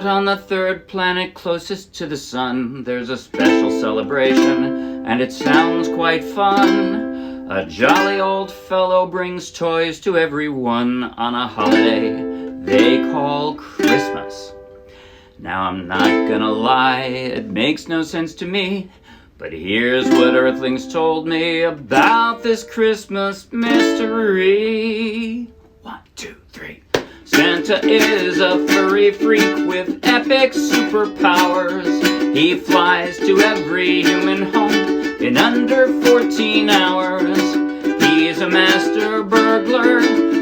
on the third planet closest to the sun, there's a special celebration, and it sounds quite fun. A jolly old fellow brings toys to everyone on a holiday they call Christmas. Now I'm not gonna lie, it makes no sense to me, but here's what Earthlings told me about this Christmas mystery. 1, 2, 3. Santa is a furry freak with epic superpowers. He flies to every human home in under 14 hours. He's a master burglar,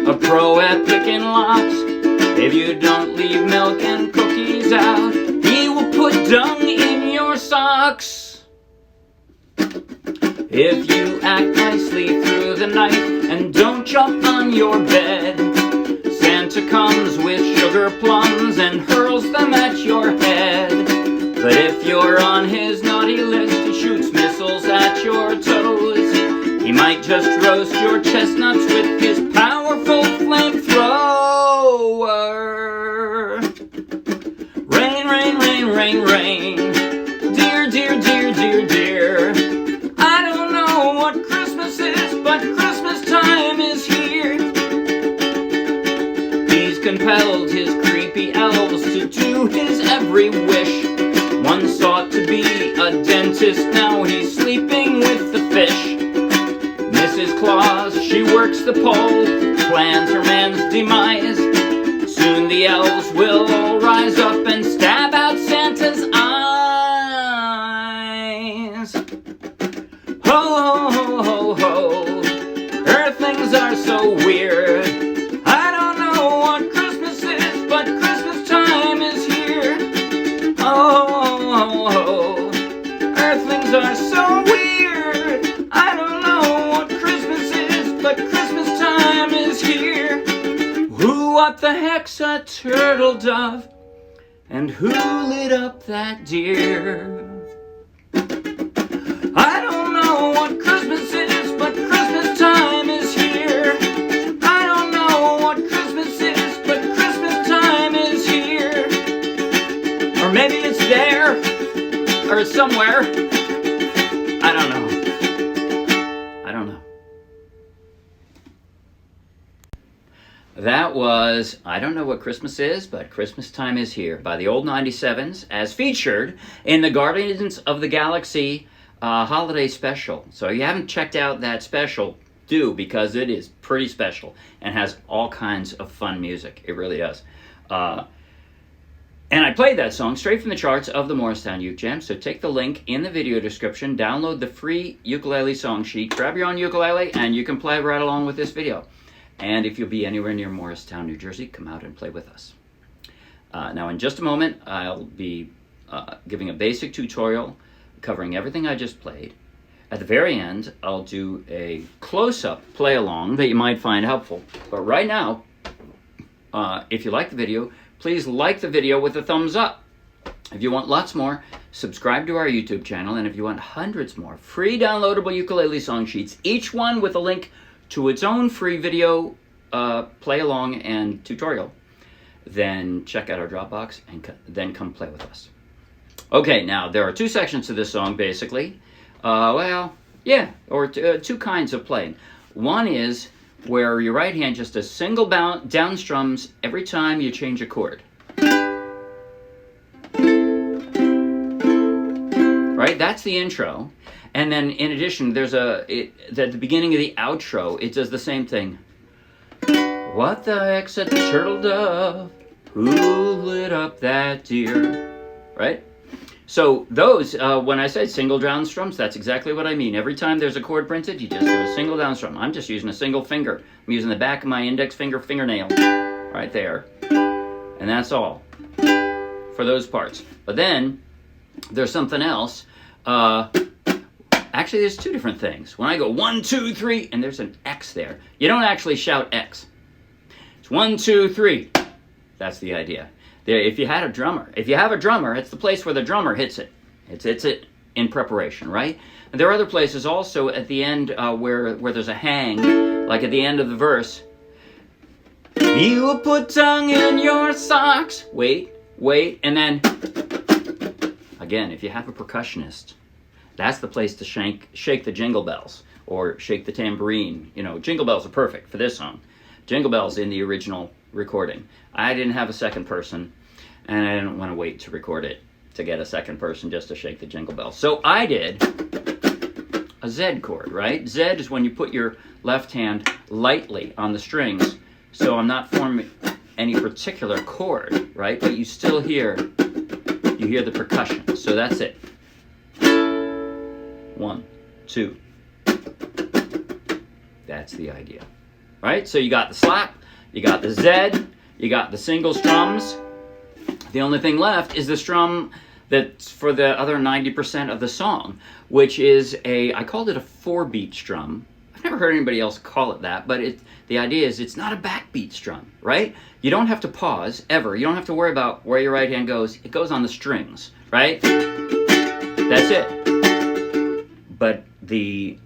a pro at picking locks. If you don't leave milk and cookies out, he will put dung in your socks. If you act nicely through the night and don't jump on your bed, Santa comes with sugar plums and hurls them at your head. But if you're on his naughty list, he shoots missiles at your toes. He might just roast your chestnuts with his powerful flamethrower. Rain, rain, rain, rain, rain. Dear, dear, dear, dear, dear. I don't know what Christmas is, but Christmas time is here. He's compelled his creepy elves to do his every wish. One sought to be a dentist, now he's sleeping with the fish. Mrs. Claus, she works the pole, plans her man's demise. Soon the elves will all rise up and stab out Santa's eyes. Ho, ho, ho, ho, ho. Earthlings are so weird. I don't know what Christmas is, but Christmas time is here. Ho, ho, ho. Earthlings are so weird. I don't know what Christmas is, but Christmas time is here. Who, what the heck's a turtle dove? And who lit up that deer? I don't know what Christmas is, but Christmas time is here. I don't know what Christmas is, but Christmas time is here. Or maybe it's there, or it's somewhere. I don't know. I don't know. That was I Don't Know What Christmas Is, but Christmas Time Is Here by the old 97's, as featured in the Guardians of the Galaxy holiday special. So if you haven't checked out that special, do, because it is pretty special and has all kinds of fun music. It really does. And I played that song straight from the charts of the Morristown Uke Jam, so take the link in the video description, download the free ukulele song sheet, grab your own ukulele, and you can play right along with this video. And if you'll be anywhere near Morristown, New Jersey, come out and play with us. Now in just a moment, I'll be giving a basic tutorial covering everything I just played. At the very end, I'll do a close-up play-along that you might find helpful. But right now, if you like the video, please like the video with a thumbs up. If you want lots more, subscribe to our YouTube channel. And if you want hundreds more free downloadable ukulele song sheets, each one with a link to its own free video play-along and tutorial, then check out our Dropbox and then come play with us. Okay, now there are two sections to this song, basically. Two kinds of playing. One is where your right hand just does single down strums every time you change a chord. Right? That's the intro. And then in addition, there's at the beginning of the outro, it does the same thing. What the heck's a turtle dove? Who lit up that deer? Right? So those, when I say single down strums, that's exactly what I mean. Every time there's a chord printed, you just do a single down strum. I'm just using a single finger. I'm using the back of my index fingernail right there. And that's all for those parts. But then there's something else. Actually, there's two different things. When I go 1, 2, 3, and there's an X there, you don't actually shout X. It's 1, 2, 3. That's the idea. If you have a drummer, it's the place where the drummer hits it. It's it in preparation, right? And there are other places also at the end where there's a hang, like at the end of the verse. He will put dung in your socks. Wait. wait, and then, again, if you have a percussionist, that's the place to shake the jingle bells or shake the tambourine. You know, jingle bells are perfect for this song. Jingle bells in the original recording. I didn't have a second person, and I didn't want to wait to record it to get a second person just to shake the jingle bells. So I did a Z chord, right? Z is when you put your left hand lightly on the strings, so I'm not forming any particular chord, right? But you still hear, the percussion. So that's it. 1, 2. That's the idea, right? So you got the slap, you got the Z, you got the single strums. The only thing left is the strum that's for the other 90% of the song, which is I called it a 4-beat strum. I've never heard anybody else call it that, but the idea is it's not a backbeat strum, right? You don't have to pause, ever. You don't have to worry about where your right hand goes. It goes on the strings, right? That's it. But the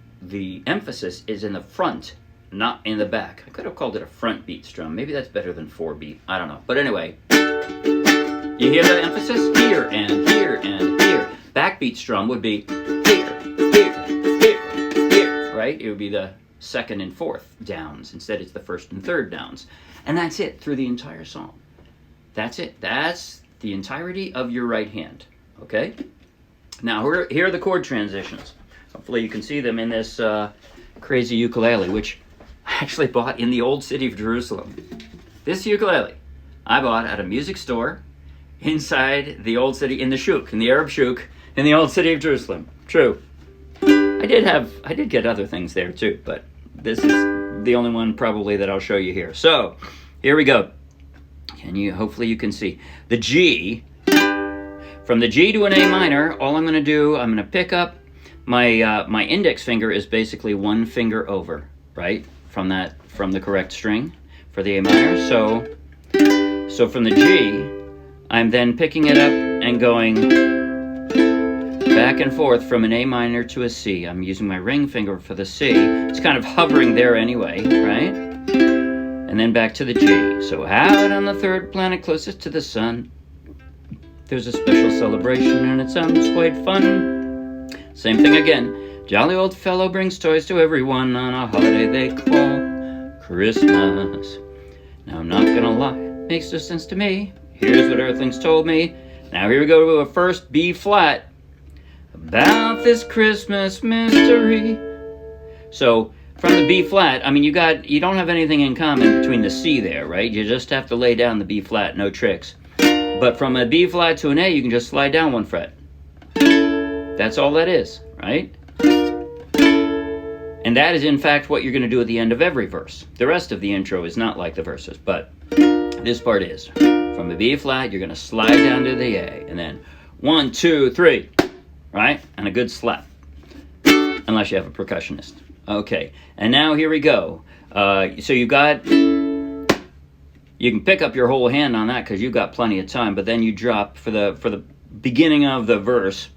emphasis is in the front, not in the back. I could have called it a front beat strum. Maybe that's better than 4-beat. I don't know. But anyway, you hear the emphasis? Here and here and here. Backbeat strum would be here, here, here, here, right? It would be the second and fourth downs. Instead, it's the first and third downs. And that's it through the entire song. That's it. That's the entirety of your right hand, okay? Now, here are the chord transitions. Hopefully you can see them in this crazy ukulele, which I actually bought in the old city of Jerusalem. This ukulele I bought at a music store inside the old city, in the shuk, in the Arab shuk, in the old city of Jerusalem. True. I did get other things there too, but this is the only one probably that I'll show you here. So, here we go. Hopefully you can see. The G, from the G to an A minor, all I'm gonna do, I'm gonna pick up my index finger is basically one finger over, right? From the correct string for the A minor. So from the G, I'm then picking it up and going back and forth from an A minor to a C. I'm using my ring finger for the C. It's kind of hovering there anyway, right? And then back to the G. So out on the third planet closest to the sun, there's a special celebration and it sounds quite fun. Same thing again. Jolly old fellow brings toys to everyone on a holiday they call Christmas. Now I'm not gonna lie, makes no sense to me. Here's what Earthlings told me. Now here we go to a first B flat. About this Christmas mystery. So from the B flat, I mean you don't have anything in common between the C there, right? You just have to lay down the B flat, no tricks. But from a B flat to an A, you can just slide down one fret. That's all that is, right? And that is in fact what you're going to do at the end of every verse. The rest of the intro is not like the verses, but this part is. From the B flat, you're going to slide down to the A, and then 1, 2, 3, right? And a good slap, unless you have a percussionist. Okay, and now here we go. So you can pick up your whole hand on that because you've got plenty of time, but then you drop, for the beginning of the verse,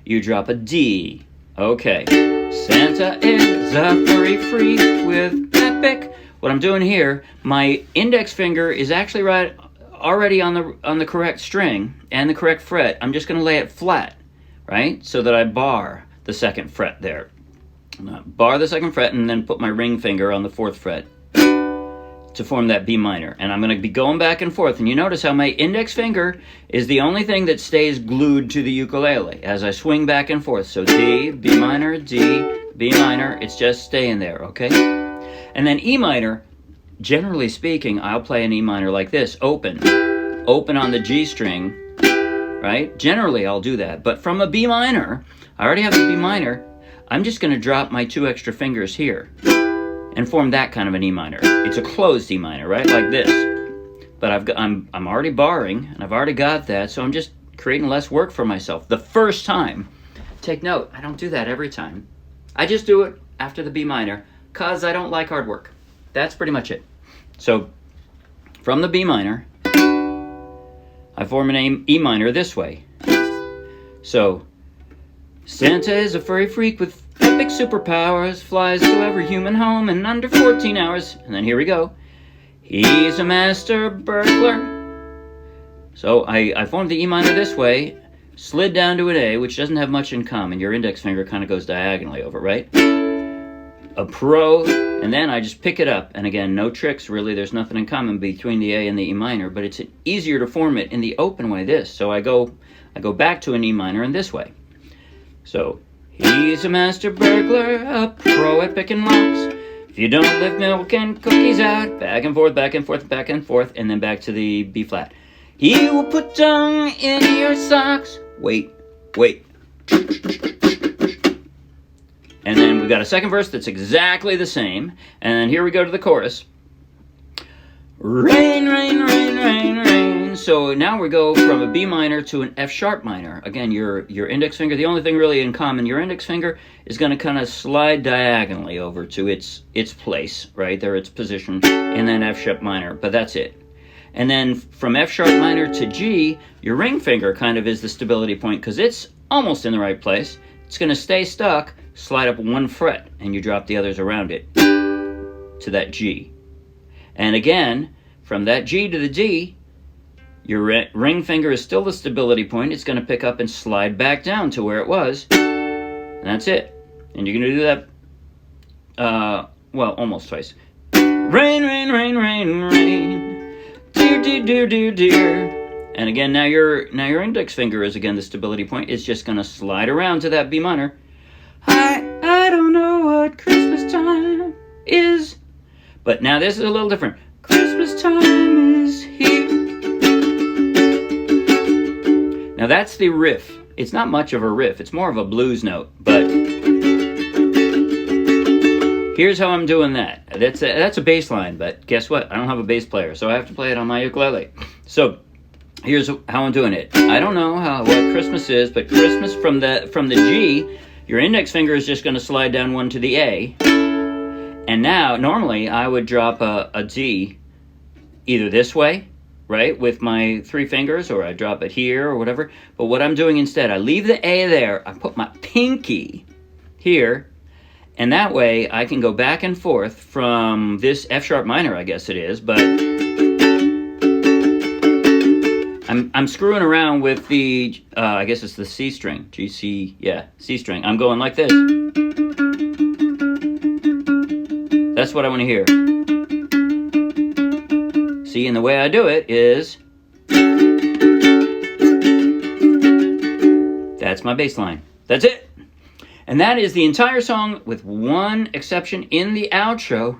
you drop a D. Okay. Santa is a furry freak with epic. What I'm doing here, my index finger is actually already on the correct string and the correct fret. I'm just going to lay it flat, right? So that I bar the second fret there. Bar the second fret and then put my ring finger on the fourth fret to form that B minor. And I'm going to be going back and forth. And you notice how my index finger is the only thing that stays glued to the ukulele as I swing back and forth. So D, B minor, D, B minor. It's just staying there, okay? And then E minor, generally speaking, I'll play an E minor like this, open on the G string, right? Generally, I'll do that. But from a B minor, I already have a B minor, I'm just going to drop my 2 extra fingers here and form that kind of an E minor. It's a closed E minor, right? Like this. But I'm already barring, and I've already got that, so I'm just creating less work for myself. The first time, take note, I don't do that every time. I just do it after the B minor, because I don't like hard work. That's pretty much it. So, from the B minor, I form an E minor this way. So, Santa is a furry freak with epic superpowers, flies to every human home in under 14 hours. And then here we go. He's a master burglar. So I formed the E minor this way, slid down to an A, which doesn't have much in common. Your index finger kind of goes diagonally over, right? A pro, and then I just pick it up. And again, no tricks, really. There's nothing in common between the A and the E minor, but it's easier to form it in the open way, this. So I go back to an E minor in this way. So, he's a master burglar, a pro at picking locks. If you don't lift milk and cookies out, back and forth, back and forth, back and forth, and then back to the B flat. He will put dung in your socks. Wait. And then we've got a second verse that's exactly the same. And then here we go to the chorus. Rain, rain, rain, rain, rain. So now we go from a B minor to an F sharp minor. Again, your index finger, the only thing really in common, your index finger is going to kind of slide diagonally over to its place, right? There, its position in that F sharp minor, but that's it. And then from F sharp minor to G, your ring finger kind of is the stability point because it's almost in the right place. It's going to stay stuck, slide up one fret, and you drop the others around it to that G. And again, from that G to the D, your ring finger is still the stability point. It's going to pick up and slide back down to where it was. And that's it. And you're going to do that, well, almost twice. Rain, rain, rain, rain, rain. Dear, dear, dear, dear, dear. And again, now your index finger is again the stability point. It's just going to slide around to that B minor. I don't know what Christmas time is. But now this is a little different. Christmas time is here. Now that's the riff. It's not much of a riff. It's more of a blues note. But here's how I'm doing that. That's a bass line, but guess what? I don't have a bass player, so I have to play it on my ukulele. So here's how I'm doing it. I don't know what Christmas is, but Christmas from the G, your index finger is just going to slide down one to the A. And now, normally, I would drop a D either this way, right, with my three fingers, or I drop it here or whatever. But what I'm doing instead, I leave the A there, I put my pinky here, and that way I can go back and forth from this F sharp minor, I guess it is, but I'm screwing around with the, I guess it's the C string, G, C, yeah, C string. I'm going like this. That's what I want to hear. See, and the way I do it is... That's my bass line. That's it. And that is the entire song with one exception in the outro.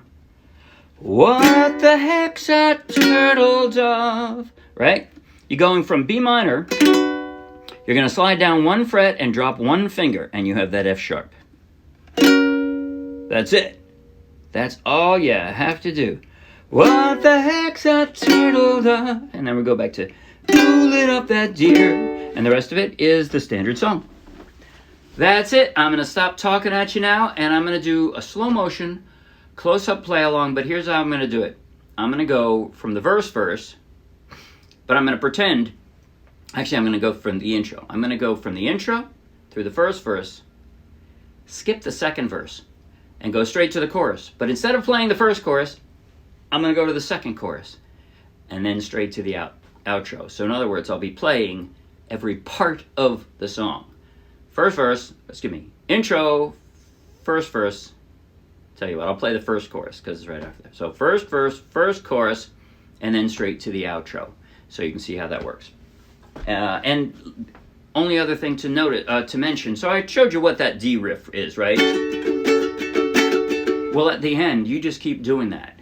What the heck's a turtle dove? Right? You're going from B minor. You're going to slide down one fret and drop one finger, and you have that F sharp. That's it. That's all you have to do. What the heck's a turtle dove? And then we go back to who lit up that deer. And the rest of it is the standard song. That's it. I'm going to stop talking at you now, and I'm going to do a slow motion, close-up play along, but here's how I'm going to do it. I'm going to go from the verse, but I'm going to pretend, actually I'm going to go from the intro. I'm going to go from the intro through the first verse, skip the second verse, and go straight to the chorus. But instead of playing the first chorus, I'm going to go to the second chorus, and then straight to the outro. So in other words, I'll be playing every part of the song. First verse, intro, first verse. Tell you what, I'll play the first chorus because it's right after that. So first verse, first chorus, and then straight to the outro. So you can see how that works. And only other thing to note, to mention, so I showed you what that D riff is, right? Well, at the end, you just keep doing that.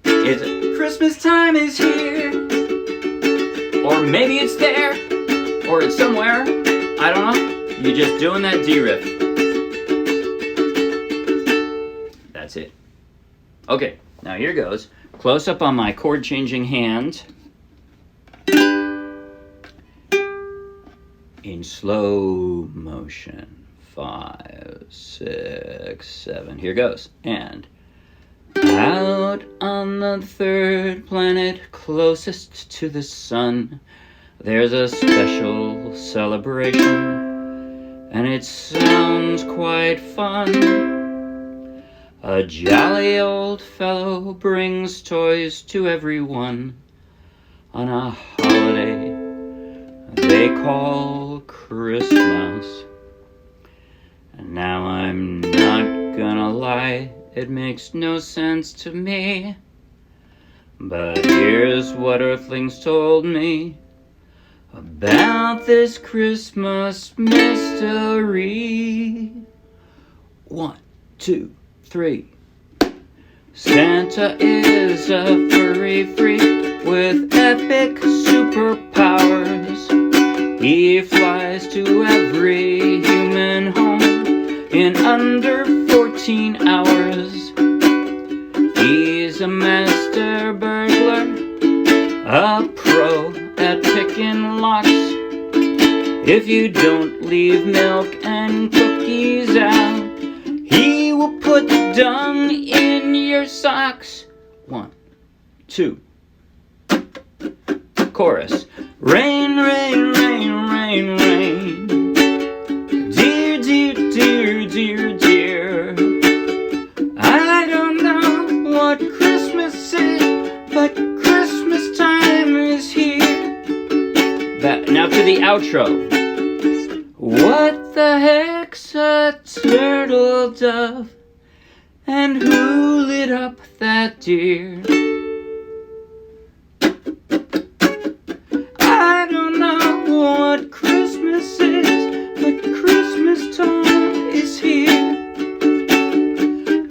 It's Christmas time is here, or maybe it's there, or it's somewhere, I don't know. You're just doing that D riff. That's it. Okay, now here goes. Close up on my chord changing hand. In slow motion. 5, 6, 7. Here goes. And out on the third planet closest to the sun, there's a special celebration, and it sounds quite fun. A jolly old fellow brings toys to everyone. on a holiday they call Christmas. And now I'm not gonna lie, it makes no sense to me. But here's what Earthlings told me about this Christmas mystery. 1, 2, 3. Santa is a furry freak with epic superpowers. He flies to every human home in under 14 hours. He's a master burglar, a pro at pickin locks. If you don't leave milk and cookies out, he will put dung in your socks. 1, 2. Chorus. Rain, rain, rain, rain, rain. Dear, dear, dear, dear, dear. I don't know what Christmas is, but Christmas time is here. Now to the outro. What the heck's a turtle dove? And who lit up that deer? I don't know what Christmas is, but Christmas time is here.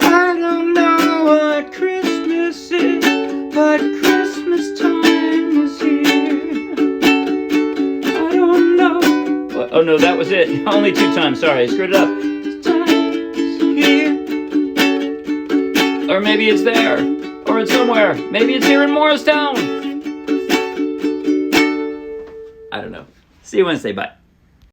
I don't know what Christmas is, but Christmas time is here. I don't know. Oh no, that was it. Only 2 times. Sorry, I screwed it up. Or maybe it's there, or it's somewhere. Maybe it's here in Morristown. I don't know. See you Wednesday. Bye.